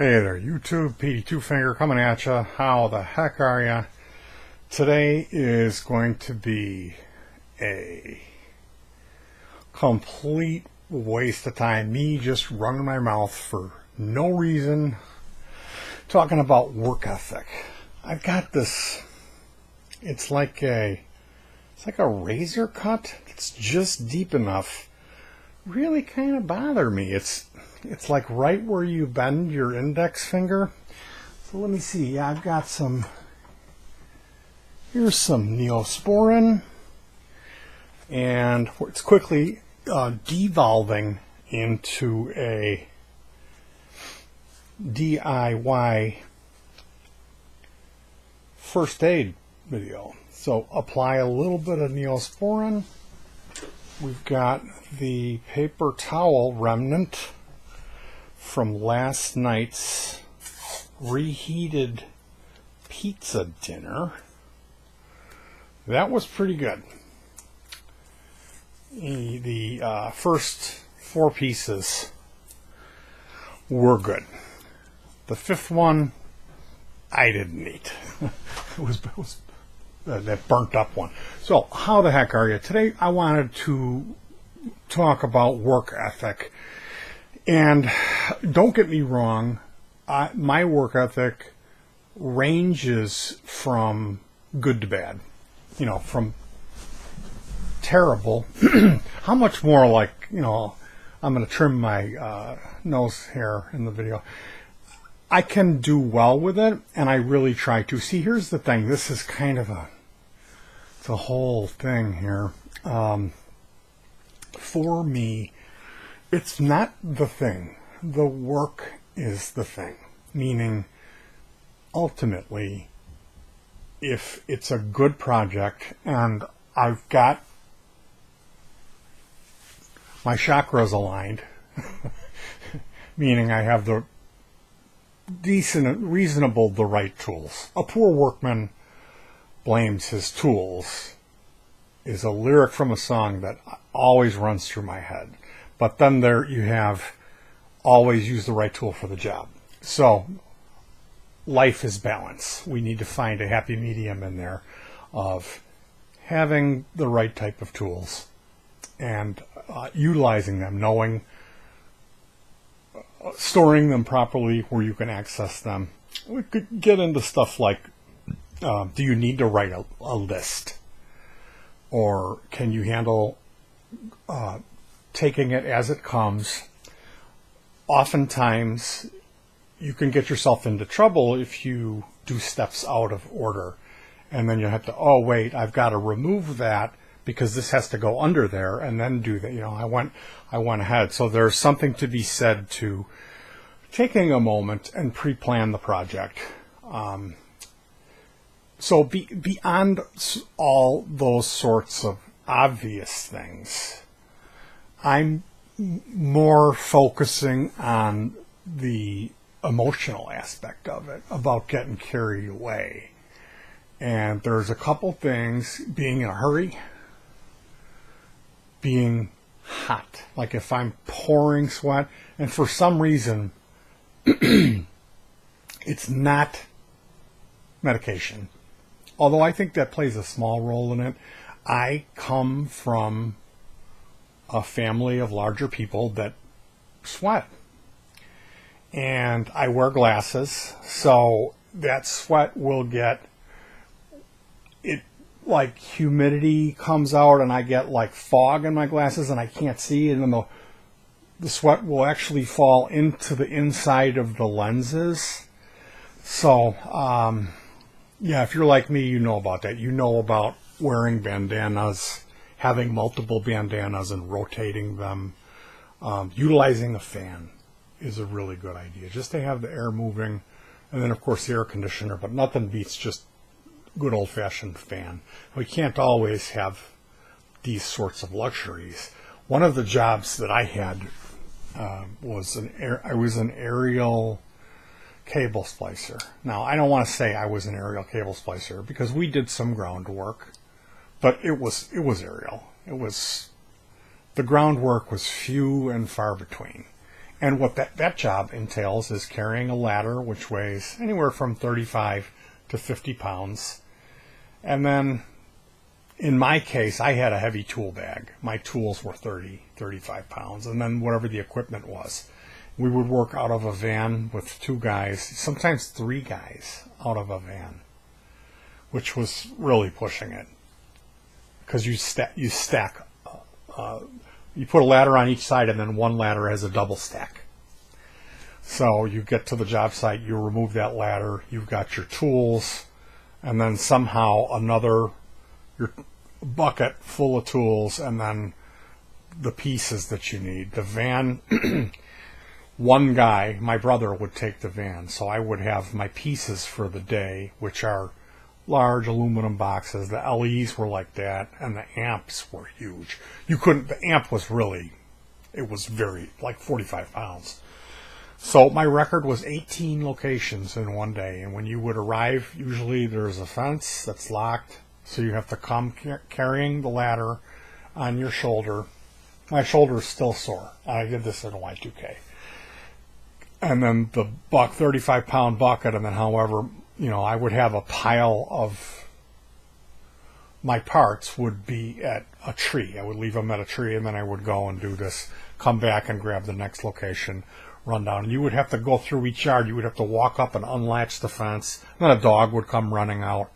Hey there, YouTube, petey twofinger coming at ya. How the heck are ya? Today is going to be a complete waste of time. Me just running my mouth for no reason, talking about work ethic. I've got this. It's like a razor cut. It's just deep enough. Really kind of bother me. It's like right where you bend your index finger. So let me see. Yeah, I've got some. Here's some Neosporin, and it's quickly devolving into a DIY first aid video. So apply a little bit of Neosporin. We've got the paper towel remnant from last night's reheated pizza dinner. That was pretty good. The first 4 pieces were good. The 5th one, I didn't eat. it was that burnt up one. So, how the heck are you? Today I wanted to talk about work ethic. And don't get me wrong, my work ethic ranges from good to bad. You know, from terrible. How much more like, I'm going to trim my nose hair in the video. I can do well with it, and I really try to. See, here's the thing. This is kind of it's a whole thing here. For me, it's not the thing. The work is the thing. Meaning, ultimately, if it's a good project and I've got my chakras aligned, meaning I have the the right tools. A poor workman blames his tools is a lyric from a song that always runs through my head. But then there you have always use the right tool for the job. So life is balance. We need to find a happy medium in there of having the right type of tools and utilizing them, knowing, storing them properly where you can access them. We could get into stuff like, do you need to write a list? Or can you handle taking it as it comes? Oftentimes, you can get yourself into trouble if you do steps out of order. And then you have to, oh, wait, I've got to remove that because this has to go under there and then do that. I went ahead. So there's something to be said to taking a moment and pre-plan the project. So beyond all those sorts of obvious things, I'm more focusing on the emotional aspect of it, about getting carried away. And there's a couple things: being in a hurry, being hot, like if I'm pouring sweat, and for some reason it's not medication, although I think that plays a small role in it. I come from a family of larger people that sweat, and I wear glasses, so that sweat will get it, like humidity comes out and I get like fog in my glasses and I can't see, and then the sweat will actually fall into the inside of the lenses. So yeah, if you're like me, you know about that. You know about wearing bandanas, having multiple bandanas and rotating them. Utilizing a fan is a really good idea, just to have the air moving. And then, of course, the air conditioner, but nothing beats just good old-fashioned fan. We can't always have these sorts of luxuries. One of the jobs that I had was I was an aerial cable splicer. Now, I don't want to say I was an aerial cable splicer because we did some groundwork, but it was aerial. The groundwork was few and far between. And what that job entails is carrying a ladder which weighs anywhere from 35 to 50 pounds. And then, in my case, I had a heavy tool bag. My tools were 30, 35 pounds, and then whatever the equipment was. We would work out of a van with 2 guys, sometimes 3 guys out of a van, which was really pushing it. Because you stack, you put a ladder on each side, and then one ladder has a double stack. So you get to the job site, you remove that ladder, you've got your tools, and then somehow your bucket full of tools, and then the pieces that you need. The van, one guy, my brother, would take the van, so I would have my pieces for the day, which are large aluminum boxes. The LEs were like that, and the amps were huge. The amp was really, it was very, like 45 pounds. So my record was 18 locations in one day, and when you would arrive, usually there's a fence that's locked, so you have to come carrying the ladder on your shoulder. My shoulder's still sore. I did this in a Y2K. And then the 35-pound bucket, and then however, I would have a pile of my parts would be at a tree. I would leave them at a tree, and then I would go and do this, come back and grab the next location, run down. And you would have to go through each yard. You would have to walk up and unlatch the fence. And then a dog would come running out.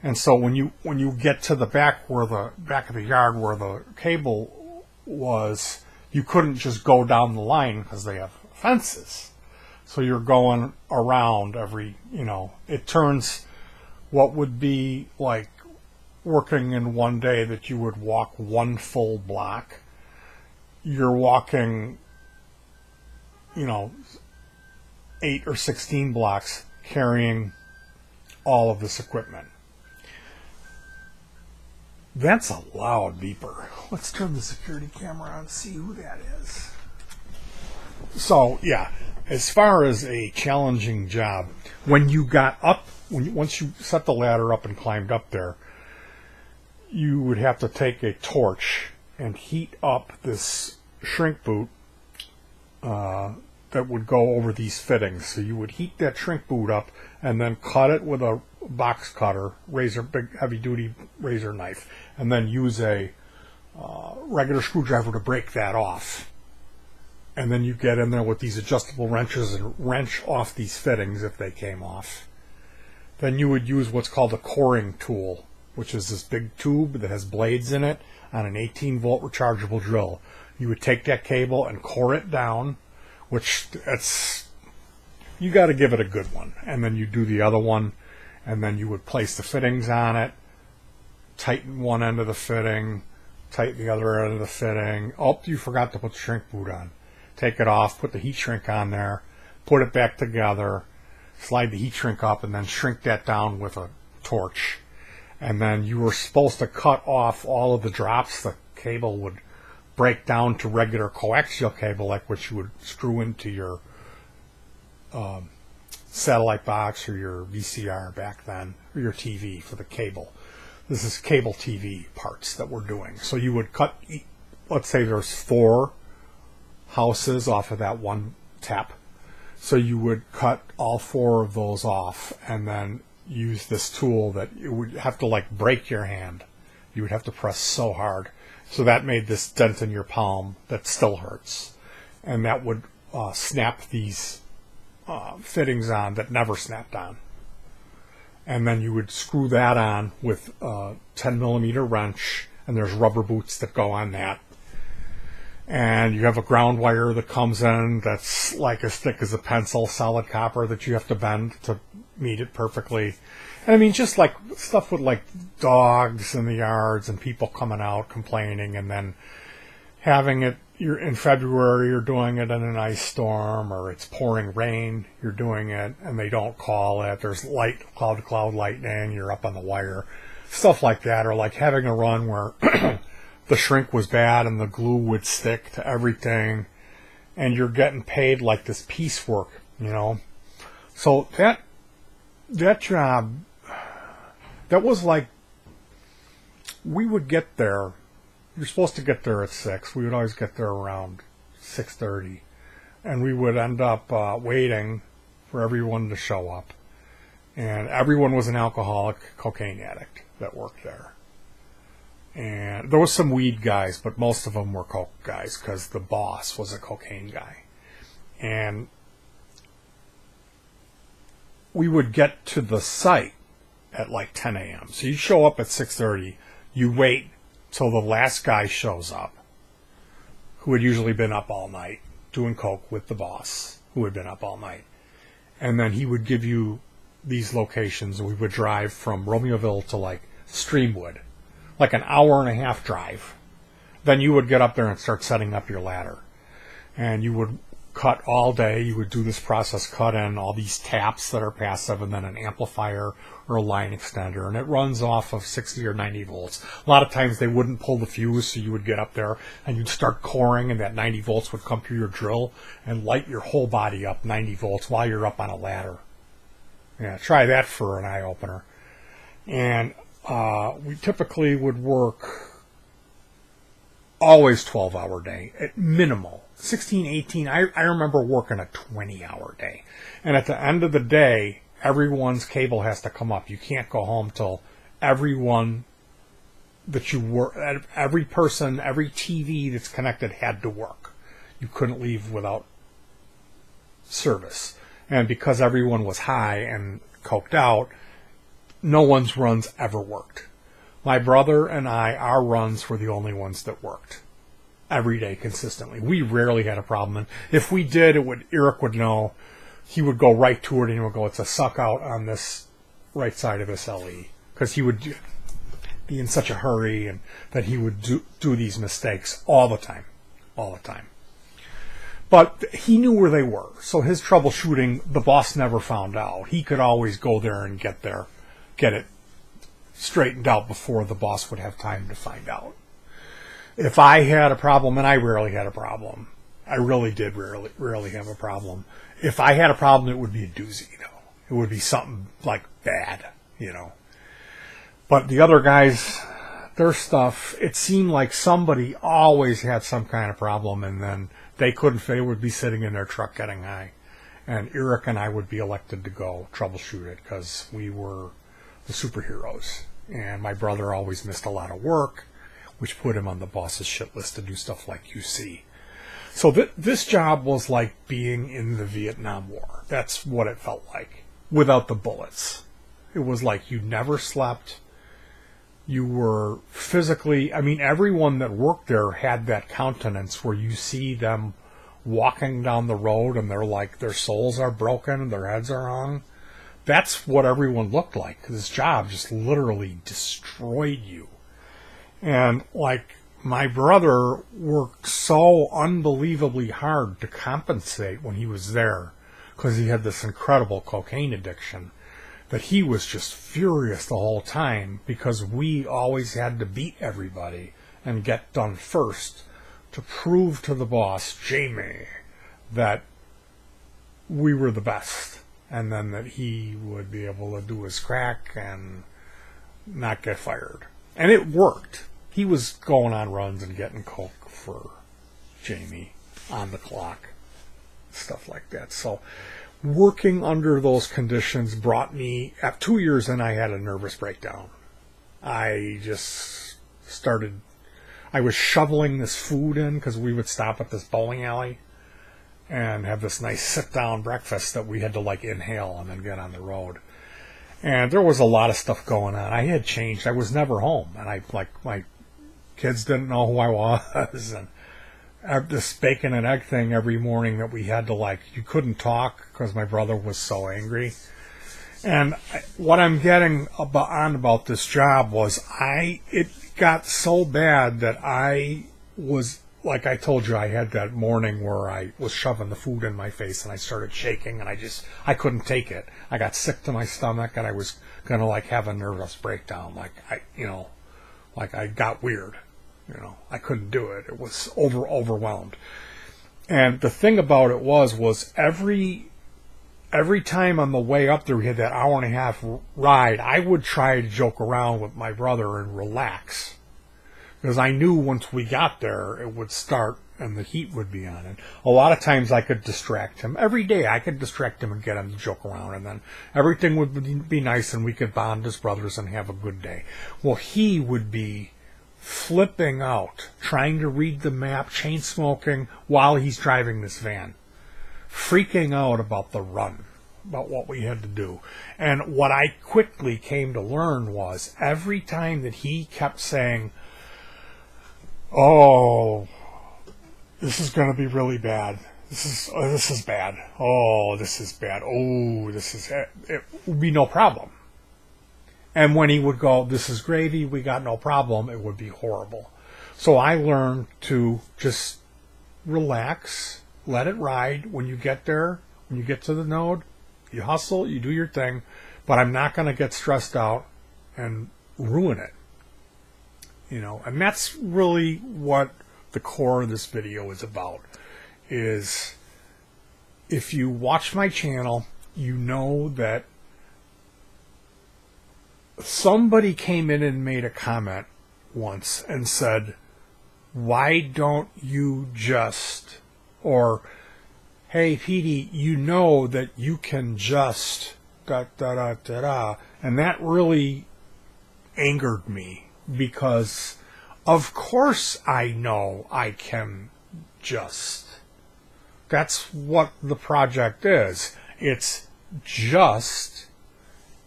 And so when you get to the back of the yard where the cable was, you couldn't just go down the line because they have fences. So you're going around it turns what would be like working in one day that you would walk one full block. You're walking, 8 or 16 blocks carrying all of this equipment. That's a loud beeper. Let's turn the security camera on and see who that is. So, yeah. As far as a challenging job, when you got up, once you set the ladder up and climbed up there, you would have to take a torch and heat up this shrink boot that would go over these fittings. So you would heat that shrink boot up and then cut it with a box cutter, big heavy-duty razor knife, and then use a regular screwdriver to break that off. And then you get in there with these adjustable wrenches and wrench off these fittings if they came off. Then you would use what's called a coring tool, which is this big tube that has blades in it on an 18-volt rechargeable drill. You would take that cable and core it down, you got to give it a good one. And then you do the other one, and then you would place the fittings on it, tighten one end of the fitting, tighten the other end of the fitting. Oh, you forgot to put the shrink boot on. Take it off, put the heat shrink on there, put it back together, slide the heat shrink up, and then shrink that down with a torch. And then you were supposed to cut off all of the drops. The cable would break down to regular coaxial cable, like what you would screw into your satellite box or your VCR back then, or your TV for the cable. This is cable TV parts that we're doing. So you would cut, let's say there's 4 houses off of that one tap. So you would cut all 4 of those off and then use this tool that you would have to break your hand. You would have to press so hard. So that made this dent in your palm that still hurts. And that would snap these fittings on that never snapped on. And then you would screw that on with a 10 millimeter wrench, and there's rubber boots that go on that. And you have a ground wire that comes in that's like as thick as a pencil, solid copper, that you have to bend to meet it perfectly. And I mean, just like stuff with dogs in the yards and people coming out complaining, and then having it, you're in February, you're doing it in an ice storm, or it's pouring rain, you're doing it, and they don't call it. There's cloud to cloud lightning, you're up on the wire. Stuff like that, or like having a run where the shrink was bad and the glue would stick to everything, and you're getting paid like this piecework, So that job, that was like, we would get there. You're supposed to get there at 6. We would always get there around 6:30, and we would end up waiting for everyone to show up. And everyone was an alcoholic cocaine addict that worked there. And there was some weed guys, but most of them were coke guys because the boss was a cocaine guy. And we would get to the site at like 10 a.m. So you show up at 6:30, you wait till the last guy shows up, who had usually been up all night doing coke with the boss, who had been up all night. And then he would give you these locations. We would drive from Romeoville to like Streamwood, like an hour and a half drive. Then you would get up there and start setting up your ladder. And you would cut all day. You would do this process, cut in all these taps that are passive, and then an amplifier or a line extender. And it runs off of 60 or 90 volts. A lot of times they wouldn't pull the fuse, so you would get up there and you'd start coring, and that 90 volts would come through your drill and light your whole body up 90 volts while you're up on a ladder. Yeah, try that for an eye-opener. And we typically would work always 12-hour day, at minimal. 16, 18, I remember working a 20-hour day. And at the end of the day, everyone's cable has to come up. You can't go home till everyone that you work, every person, every TV that's connected had to work. You couldn't leave without service. And because everyone was high and coked out, no one's runs ever worked. My brother and I, our runs were the only ones that worked every day consistently. We rarely had a problem. And if we did, Eric would know. He would go right to it and he would go, it's a suck out on this right side of this LE. Because he would be in such a hurry and that he would do these mistakes all the time. All the time. But he knew where they were. So his troubleshooting, the boss never found out. He could always go there and get it straightened out before the boss would have time to find out. If I had a problem, and I rarely had a problem, I really did rarely have a problem. If I had a problem, it would be a doozy, It would be something like bad, But the other guys, their stuff, it seemed like somebody always had some kind of problem, and then they would be sitting in their truck getting high. And Eric and I would be elected to go troubleshoot it because we were the superheroes. And my brother always missed a lot of work, which put him on the boss's shit list to do stuff like QC. So this job was like being in the Vietnam War. That's what it felt like, without the bullets. It was like you never slept. You were physically, everyone that worked there had that countenance where you see them walking down the road and they're like, their souls are broken and their heads are hung. That's what everyone looked like. This job just literally destroyed you. And my brother worked so unbelievably hard to compensate when he was there because he had this incredible cocaine addiction that he was just furious the whole time because we always had to beat everybody and get done first to prove to the boss, Jamie, that we were the best, and then that he would be able to do his crack and not get fired. And it worked. He was going on runs and getting coke for Jamie on the clock, stuff like that. So working under those conditions brought me, at 2 years in, I had a nervous breakdown. I was shoveling this food in because we would stop at this bowling alley and have this nice sit-down breakfast that we had to inhale and then get on the road. And there was a lot of stuff going on. I had changed. I was never home. And my kids didn't know who I was. And this bacon and egg thing every morning that we had to you couldn't talk because my brother was so angry. And what I'm getting about this job was it got so bad that I was, like I told you, I had that morning where I was shoving the food in my face and I started shaking and I couldn't take it. I got sick to my stomach and I was going to have a nervous breakdown. I got weird. I couldn't do it. It was overwhelmed. And the thing about it was every time on the way up there we had that hour and a half ride, I would try to joke around with my brother and relax. Because I knew once we got there, it would start and the heat would be on it. A lot of times I could distract him. Every day I could distract him and get him to joke around, and then everything would be nice and we could bond as brothers and have a good day. Well, he would be flipping out, trying to read the map, chain smoking while he's driving this van, freaking out about the run, about what we had to do. And what I quickly came to learn was every time that he kept saying, "Oh, this is going to be really bad. This is bad. Oh, this is bad. Oh, it would be no problem." And when he would go, "This is gravy, we got no problem," it would be horrible. So I learned to just relax, let it ride. When you get there, when you get to the node, you hustle, you do your thing, but I'm not going to get stressed out and ruin it. And that's really what the core of this video is about. Is if you watch my channel, you know that somebody came in and made a comment once and said, "Why don't you just," or, "Hey, Petey, you know that you can just da da da da da," and that really angered me, because of course I know I can just. That's what the project is. It's just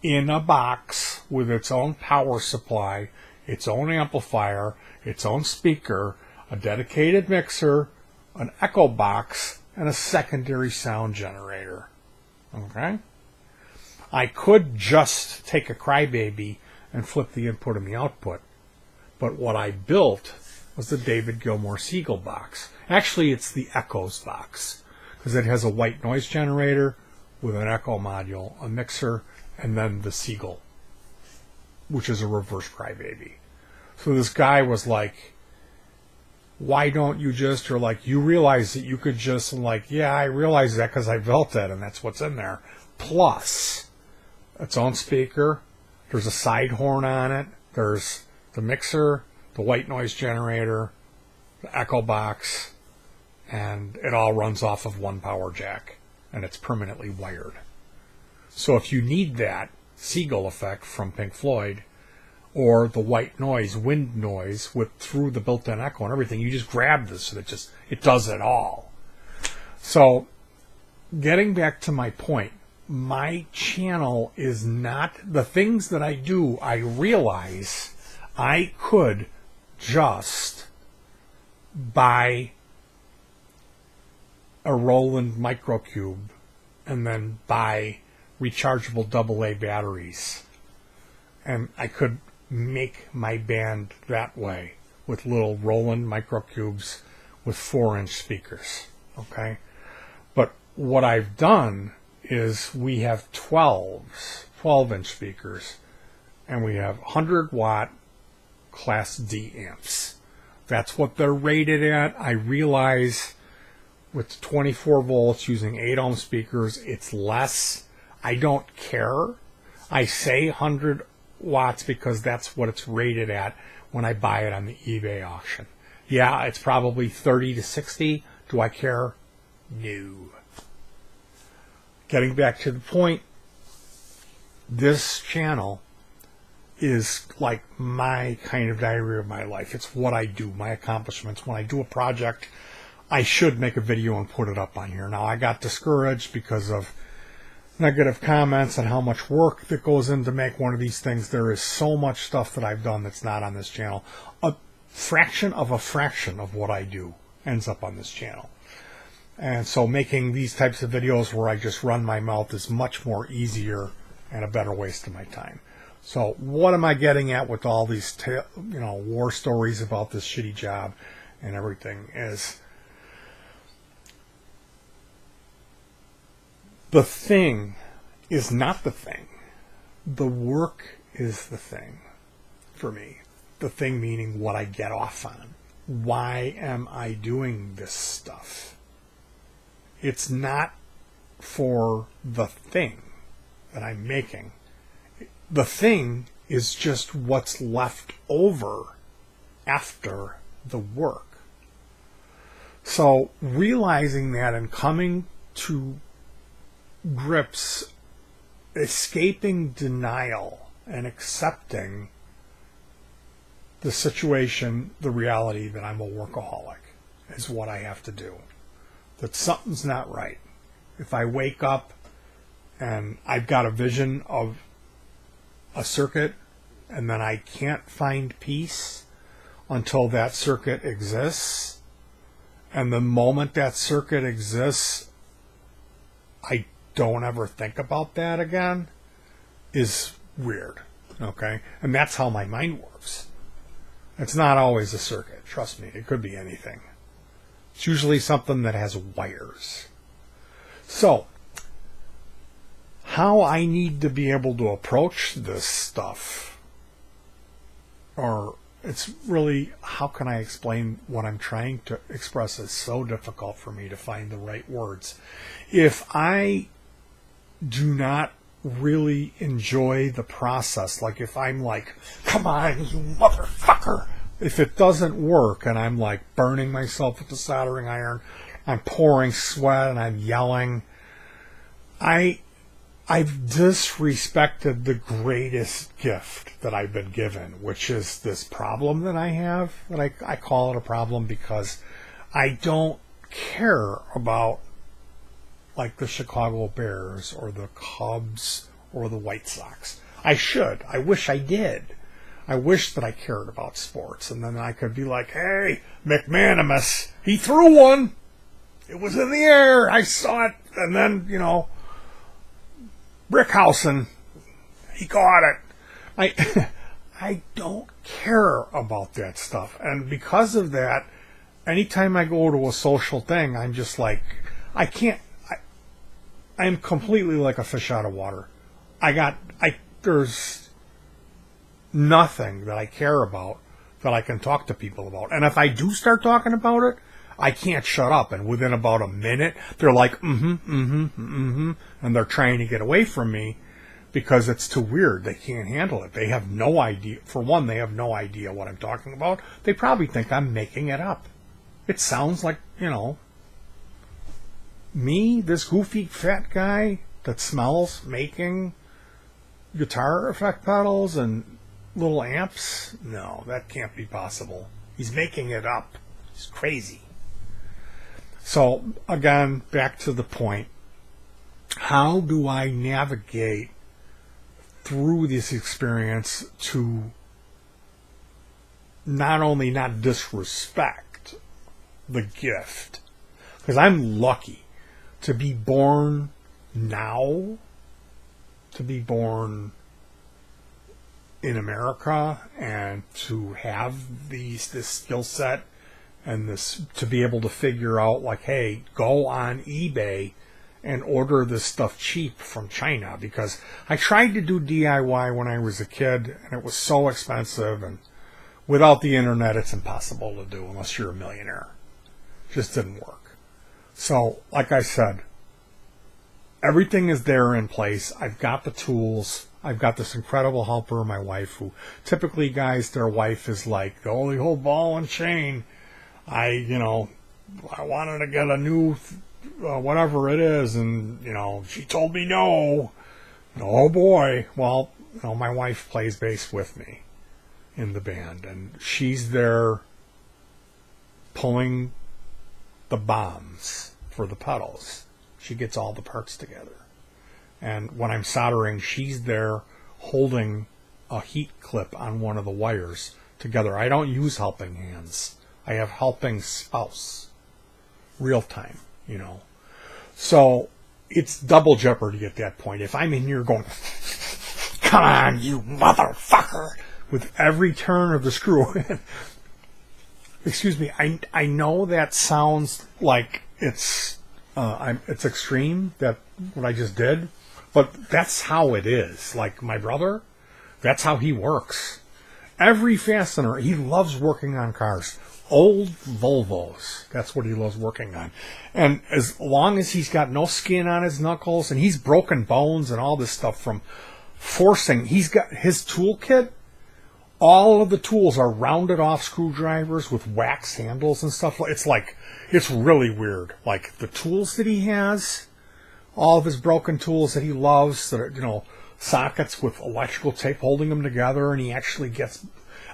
in a box with its own power supply, its own amplifier, its own speaker, a dedicated mixer, an echo box, and a secondary sound generator. Okay? I could just take a crybaby and flip the input and the output, but what I built was the David Gilmour Siegel box. Actually, it's the Echoes box, because it has a white noise generator with an echo module, a mixer, and then the Siegel, which is a reverse crybaby. So this guy was like, "Why don't you just," or like, "You realize that you could just," and like, "Yeah, I realize that because I built it and that's what's in there." Plus, its own speaker, there's a side horn on it, there's the mixer, the white noise generator, the echo box, and it all runs off of one power jack, and it's permanently wired. So if you need that Siegel effect from Pink Floyd, or the white noise, wind noise, with through the built-in echo and everything, you just grab this and it does it all. So getting back to my point, my channel is not the things that I do. I realize I could just buy a Roland Microcube and then buy rechargeable AA batteries, and I could make my band that way with little Roland Microcubes with 4-inch speakers. Okay, but what I've done is we have 12-inch speakers, and we have 100-watt Class D amps. That's what they're rated at. I realize with 24 volts using 8-ohm speakers, it's less. I don't care. I say 100 watts because that's what it's rated at when I buy it on the eBay auction. Yeah, it's probably 30 to 60. Do I care? No. Getting back to the point, this channel is like my kind of diary of my life. It's what I do, my accomplishments. When I do a project, I should make a video and put it up on here. Now, I got discouraged because of negative comments and how much work that goes in to make one of these things. There is so much stuff that I've done that's not on this channel. A fraction of what I do ends up on this channel. And so making these types of videos where I just run my mouth is much more easier and a better waste of my time. So what am I getting at with all these war stories about this shitty job and everything is the thing is not the thing. The work is the thing for me. The thing meaning what I get off on. Why am I doing this stuff? It's not for the thing that I'm making. The thing is just what's left over after the work. So realizing that and coming to grips, escaping denial and accepting the situation, the reality that I'm a workaholic is what I have to do. That something's not right. If I wake up and I've got a vision of a circuit and then I can't find peace until that circuit exists, and the moment that circuit exists, I don't ever think about that again, is weird. Okay? And that's how my mind works. It's not always a circuit. Trust me, it could be anything. It's usually something that has wires. So, how I need to be able to approach this stuff, or it's really, how can I explain what I'm trying to express? Is so difficult for me to find the right words. If I do not really enjoy the process, like if I'm like, come on, you motherfucker, if it doesn't work and I'm like burning myself with the soldering iron, I'm pouring sweat and I'm yelling, I've disrespected the greatest gift that I've been given, which is this problem that I have. That I call it a problem because I don't care about like the Chicago Bears or the Cubs or the White Sox. I should. I wish I did. I wish that I cared about sports. And then I could be like, hey, McManamous, he threw one. It was in the air. I saw it. And then, Brickhausen, he caught it. I don't care about that stuff. And because of that, anytime I go to a social thing, I'm just like, I'm completely like a fish out of water. There's nothing that I care about that I can talk to people about. And if I do start talking about it, I can't shut up. And within about a minute, they're like, and they're trying to get away from me because it's too weird. They can't handle it. They have no idea. For one, they have no idea what I'm talking about. They probably think I'm making it up. It sounds like, me, this goofy fat guy that smells making guitar effect pedals and little amps. No, that can't be possible. He's making it up. He's crazy. So, again, back to the point. How do I navigate through this experience to not only not disrespect the gift, because I'm lucky to be born now, to be born in America, and to have this skill set and this, to be able to figure out like, hey, go on eBay and order this stuff cheap from China, because I tried to do DIY when I was a kid and it was so expensive, and without the internet it's impossible to do unless you're a millionaire. It just didn't work. So, like I said, everything is there in place. I've got the tools. I've got this incredible helper, my wife, who typically, guys, their wife is like the only whole ball and chain. I wanted to get a new whatever it is, and, she told me no. Oh, boy. Well, my wife plays bass with me in the band, and she's there pulling the bombs for the pedals. She gets all the parts together. And when I'm soldering, she's there holding a heat clip on one of the wires together. I don't use helping hands. I have helping spouse. Real time, So it's double jeopardy at that point. If I'm in here going, come on, you motherfucker, with every turn of the screw. Excuse me, I know that sounds like it's extreme, that what I just did, but that's how it is. Like my brother, that's how he works. Every fastener, he loves working on cars. Old Volvos, that's what he loves working on. And as long as he's got no skin on his knuckles, and he's broken bones and all this stuff from forcing, he's got his toolkit. all of the tools are rounded off screwdrivers with wax handles and stuff. It's really weird. Like the tools that he has, all of his broken tools that he loves, that are, sockets with electrical tape holding them together, and he actually gets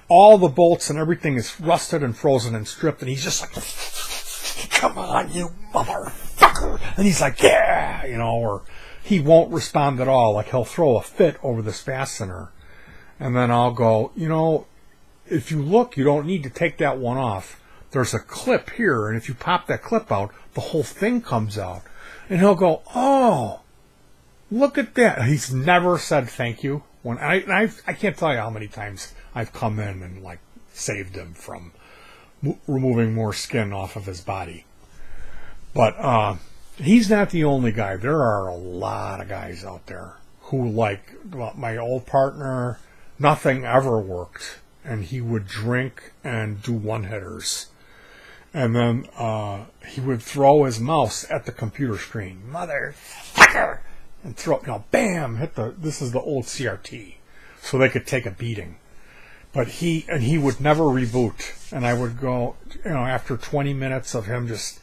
all the bolts and everything is rusted and frozen and stripped, and he's just like, come on, you motherfucker. And he's like, yeah, or he won't respond at all. Like he'll throw a fit over this fastener. And then I'll go, if you look, you don't need to take that one off. There's a clip here, and if you pop that clip out, the whole thing comes out. And he'll go, oh, look at that. He's never said thank you. When I can't tell you how many times I've come in and like saved him from removing more skin off of his body. But he's not the only guy. There are a lot of guys out there who, like my old partner, nothing ever worked, and he would drink and do one-hitters. And then he would throw his mouse at the computer screen. Motherfucker! And throw, bam, this is the old CRT. So they could take a beating. But he would never reboot. And I would go, after 20 minutes of him just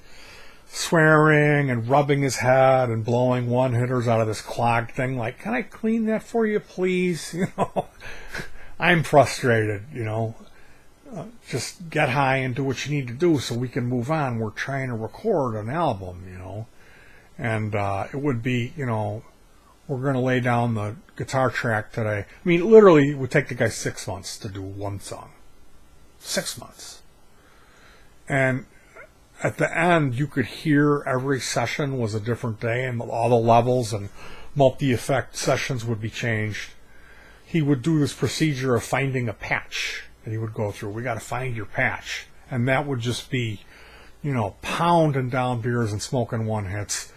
swearing and rubbing his head and blowing one-hitters out of this clogged thing, like, can I clean that for you, please? I'm frustrated, just get high and do what you need to do so we can move on. We're trying to record an album, and it would be, we're going to lay down the guitar track today. I mean, literally, it would take the guy 6 months to do one song. 6 months. And at the end, you could hear every session was a different day, and all the levels and multi-effect sessions would be changed. He would do this procedure of finding a patch that he would go through. We got to find your patch. And that would just be, pounding down beers and smoking one-hits.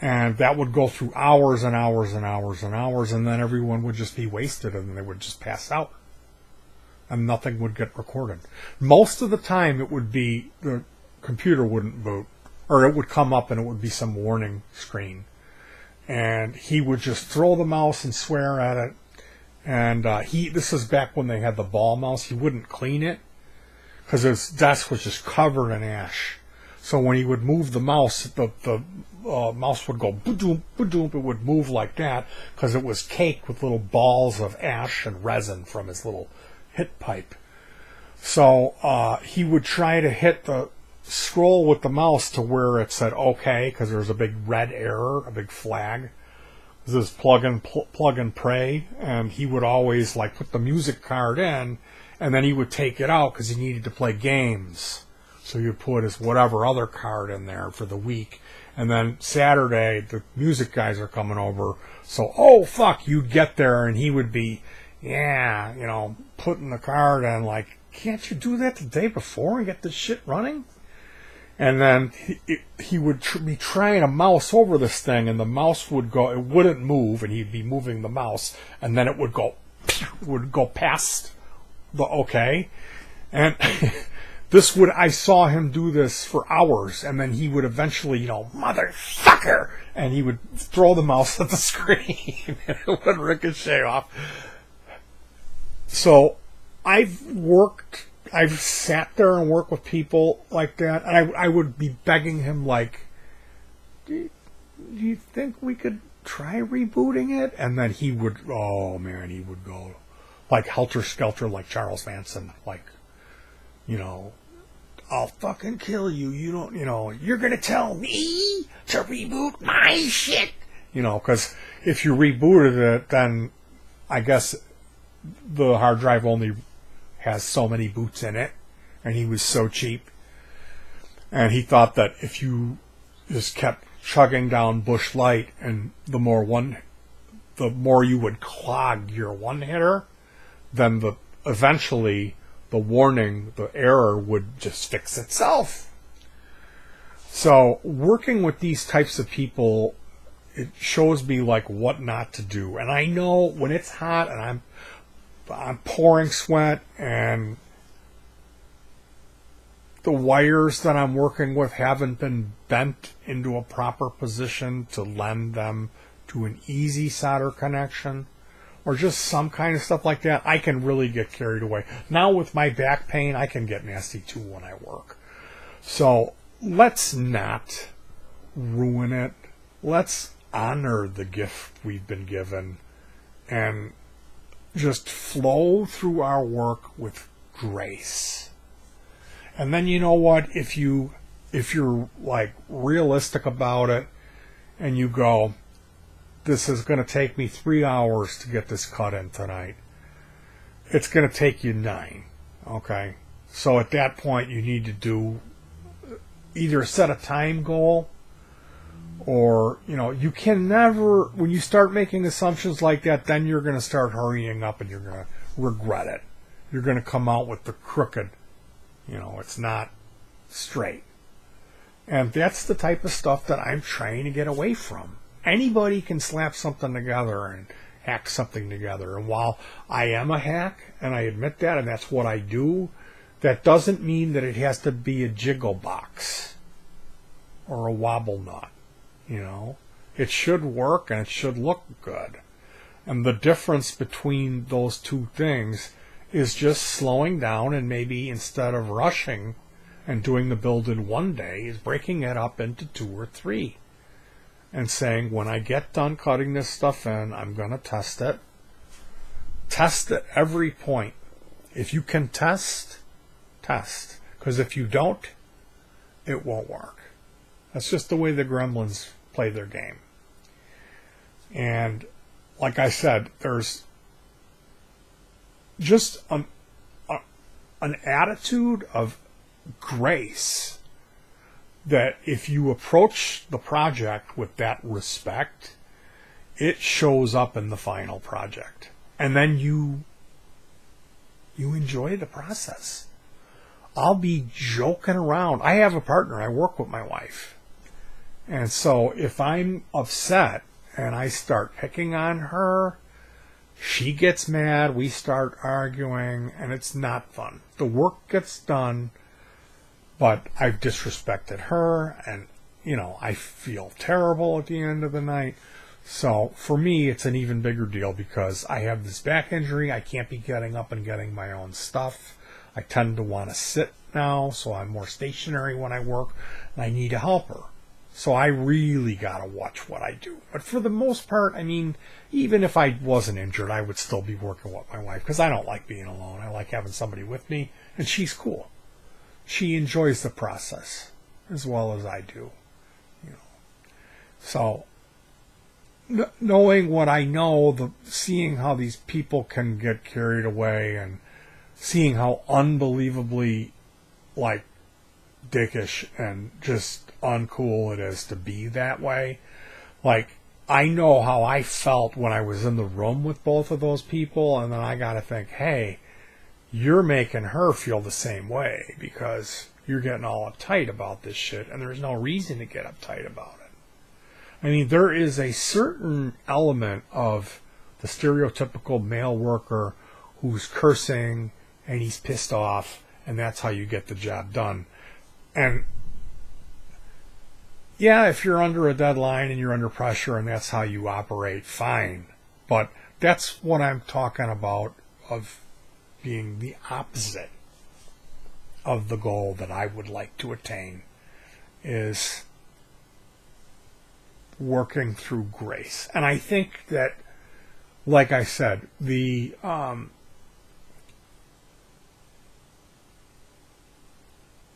And that would go through hours and hours and hours and hours, and then everyone would just be wasted, and they would just pass out. And nothing would get recorded. Most of the time, it would be the computer wouldn't boot, or it would come up and it would be some warning screen. And he would just throw the mouse and swear at it. And this is back when they had the ball mouse. He wouldn't clean it because his desk was just covered in ash. So when he would move the mouse, the mouse would go ba-doom, ba-doom. It would move like that because it was caked with little balls of ash and resin from his little hit pipe. So he would try to hit the scroll with the mouse to where it said okay, because there was a big red error, a big flag. This is plug and pray, and he would always like put the music card in, and then he would take it out because he needed to play games. So he would put his whatever other card in there for the week, and then Saturday the music guys are coming over. So oh fuck, you'd get there and he would be, putting the card in like, can't you do that the day before and get this shit running? And then he would be trying to mouse over this thing, and the mouse would go, it wouldn't move, and he'd be moving the mouse, and then it would go past the okay. And I saw him do this for hours, and then he would eventually, motherfucker, and he would throw the mouse at the screen, and it would ricochet off. So I've sat there and worked with people like that, and I would be begging him, like, do you think we could try rebooting it? And then he would go, like, helter-skelter, like Charles Manson, like, I'll fucking kill you, you're gonna tell me to reboot my shit? Because if you rebooted it, then I guess the hard drive only has so many boots in it, and he was so cheap, and he thought that if you just kept chugging down Busch Light, and the more you would clog your one hitter, then eventually the error would just fix itself. So working with these types of people, it shows me like what not to do. And I know when it's hot and I'm pouring sweat, and the wires that I'm working with haven't been bent into a proper position to lend them to an easy solder connection, or just some kind of stuff like that, I can really get carried away. Now with my back pain, I can get nasty too when I work. So let's not ruin it. Let's honor the gift we've been given and just flow through our work with grace. And then you know what? If you're like realistic about it and you go, this is going to take me 3 hours to get this cut in tonight, it's going to take you 9. Okay? So at that point, you need to do either set a time goal, or, you can never, when you start making assumptions like that, then you're going to start hurrying up and you're going to regret it. You're going to come out with the crooked, it's not straight. And that's the type of stuff that I'm trying to get away from. Anybody can slap something together and hack something together. And while I am a hack, and I admit that, and that's what I do, that doesn't mean that it has to be a jiggle box or a wobble nut. It should work and it should look good. And the difference between those two things is just slowing down, and maybe instead of rushing and doing the build in 1 day, is breaking it up into 2 or 3. And saying, when I get done cutting this stuff in, I'm going to test it. Test at every point. If you can test. Because if you don't, it won't work. That's just the way the gremlins play their game. And like I said, there's just an attitude of grace that if you approach the project with that respect, it shows up in the final project. And then you enjoy the process. I'll be joking around. I have a partner. I work with my wife. And so if I'm upset and I start picking on her, she gets mad, we start arguing, and it's not fun. The work gets done, but I've disrespected her, and, I feel terrible at the end of the night. So for me, it's an even bigger deal because I have this back injury. I can't be getting up and getting my own stuff. I tend to want to sit now, so I'm more stationary when I work, and I need a helper. So I really got to watch what I do. But for the most part, even if I wasn't injured, I would still be working with my wife because I don't like being alone. I like having somebody with me, and she's cool. She enjoys the process as well as I do. So knowing what I know, seeing how these people can get carried away, and seeing how unbelievably dickish and just uncool it is to be that way. I know how I felt when I was in the room with both of those people, and then I got to think, hey, you're making her feel the same way because you're getting all uptight about this shit, and there's no reason to get uptight about it. There is a certain element of the stereotypical male worker who's cursing and he's pissed off, and that's how you get the job done. And yeah, if you're under a deadline and you're under pressure and that's how you operate, fine. But that's what I'm talking about, of being the opposite of the goal that I would like to attain, is working through grace. And I think that, like I said, the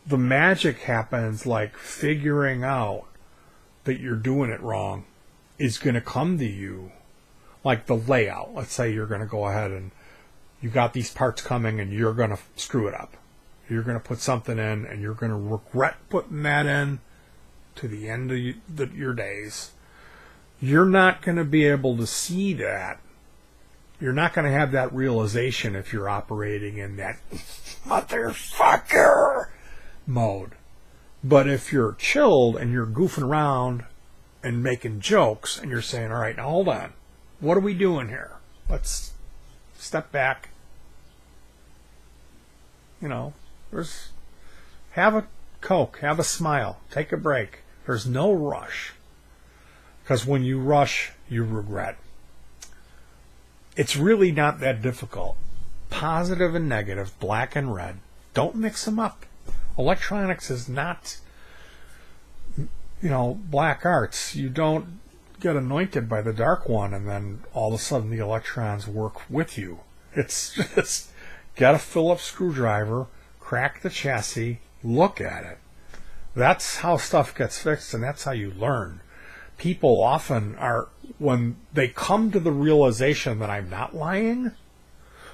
magic happens, figuring out that you're doing it wrong is going to come to you, like the layout. Let's say you're going to go ahead and you got these parts coming and you're going to screw it up. You're going to put something in and you're going to regret putting that in to the end of your days. You're not going to be able to see that. You're not going to have that realization if you're operating in that motherfucker mode. But if you're chilled and you're goofing around and making jokes and you're saying, all right, now hold on. What are we doing here? Let's step back. Have a Coke, have a smile, take a break. There's no rush. Because when you rush, you regret. It's really not that difficult. Positive and negative, black and red. Don't mix them up. Electronics is not, black arts. You don't get anointed by the dark one and then all of a sudden the electrons work with you. It's just get a Phillips screwdriver, crack the chassis, look at it. That's how stuff gets fixed, and that's how you learn. People often are, when they come to the realization that I'm not lying,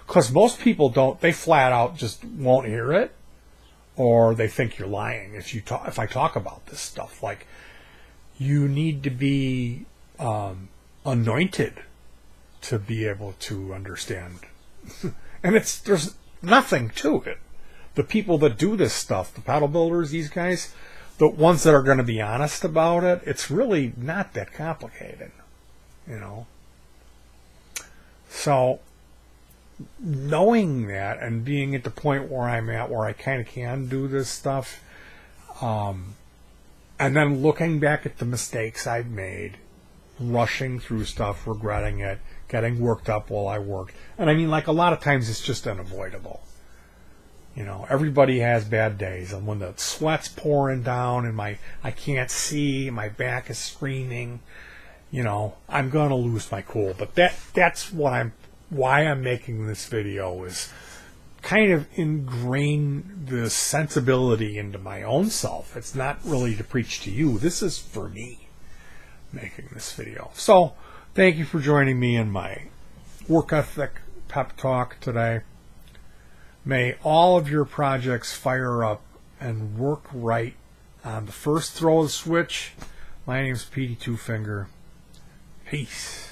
because most people don't, they flat out just won't hear it, or they think you're lying if I talk about this stuff. Like, you need to be anointed to be able to understand. And there's nothing to it. The people that do this stuff, the paddle builders, these guys, the ones that are going to be honest about it, it's really not that complicated, So, knowing that and being at the point where I'm at, where I kind of can do this stuff, and then looking back at the mistakes I've made, rushing through stuff, regretting it, getting worked up while I worked. And I mean, like, a lot of times it's just unavoidable. Everybody has bad days, and when the sweat's pouring down and I can't see, my back is screaming, I'm gonna lose my cool. But that's why I'm making this video, is kind of ingrain the sensibility into my own self. It's not really to preach to you. This is for me making this video. So thank you for joining me in my work ethic pep talk today. May all of your projects fire up and work right on the first throw of the switch. My name's Petey Twofinger. Peace.